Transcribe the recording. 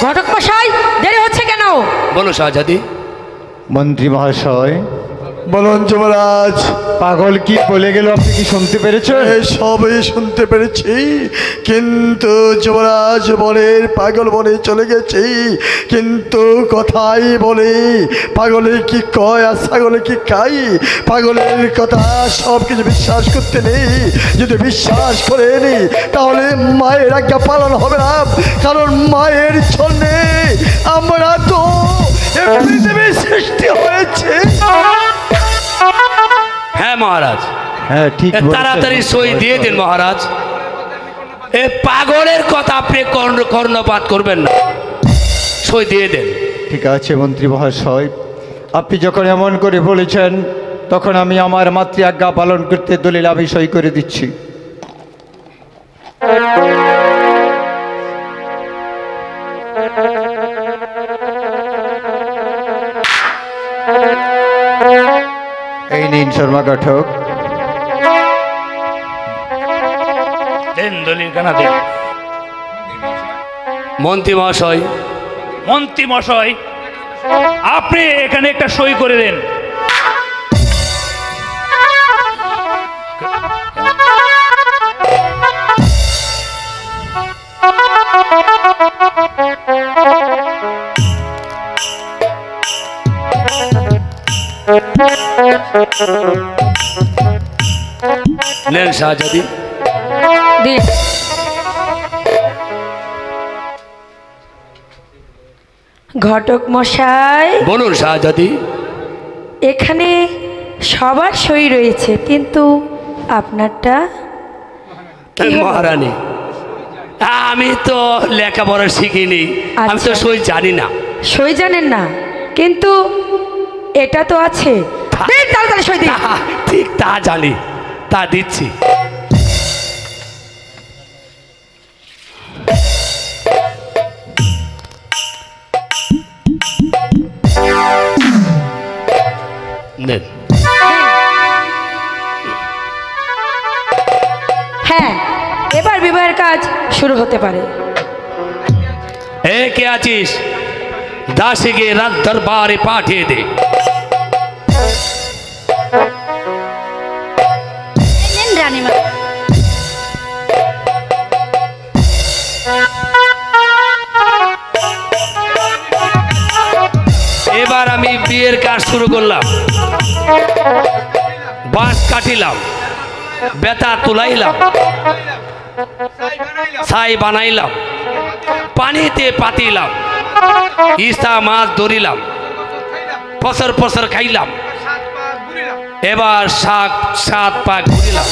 ঘটক মশাই, দেরি হচ্ছে কেন? বলো শাহজাদি। মন্ত্রী মহাশয়, বলুন যুবরাজ। পাগল কি বলে গেল আপনি কি শুনতে পেরেছেন? সবই শুনতে পেরেছি, কিন্তু যুবরাজ বনের পাগল বনে চলে গেছি, কিন্তু কথাই বলে পাগলে কি কয় আর ছাগলে কি খাই। পাগলের কথা সব কিছু বিশ্বাস করতে নেই, যদি বিশ্বাস করে নি তাহলে মায়ের আজ্ঞা পালন হবে না, কারণ মায়ের জন্যে আমরা তো এই পৃথিবীর সৃষ্টি হয়েছে। হ্যাঁ মহারাজ, হ্যাঁ ঠিক বলেছেন। তাড়াতাড়ি সই দিয়ে দিন মহারাজ। এ পাগলের কথা আপনি কর্ণপাত করবেন না, সই দিয়ে দেন। ঠিক আছে মন্ত্রী মহাশয়, আপনি যখন এমন করে বলেছেন তখন আমি আমার মাতৃ আজ্ঞা পালন করতে দলিল আমি সই করে দিচ্ছি। এই নিন শর্মা ঘটক। দেন দলিল কানা দেন। মন্ত্রী মহাশয়, মন্ত্রী মশাই, আপনি এখানে একটা সই করে দেন। নেন শাহজাদি। দিন। ঘটক মশাই, বলুন শাহজাদি। এখানে সবার সই রয়েছে, কিন্তু আপনারটা কি হলো? মহারানী, আমি তো লেখাপড়া শিখিনি, আমি তো আচ্ছা। সই জানি না। সই জানেন না, কিন্তু এটা তো আছে। দিন, তাড়াতাড়ি সই দিন। ঠিক তা জানি, তা দিচ্ছি। নেন। হ্যাঁ, এবার বিবাহের কাজ শুরু হতে পারে। এ কে আছিস? দাসী গিয়ে রাত দরবারে পাঠিয়ে দে। রানীমা, এবার আমি বিয়ের কাজ শুরু করলাম। বাঁশ কাটিলাম, বেতা তুলাইলাম, ছাই বানাইলাম, পানিতে পাতিলাম, ইস্তা মাছ ধরিলাম, পসর পসর খাইলাম, এবার সাত পাক ঘুরিলাম।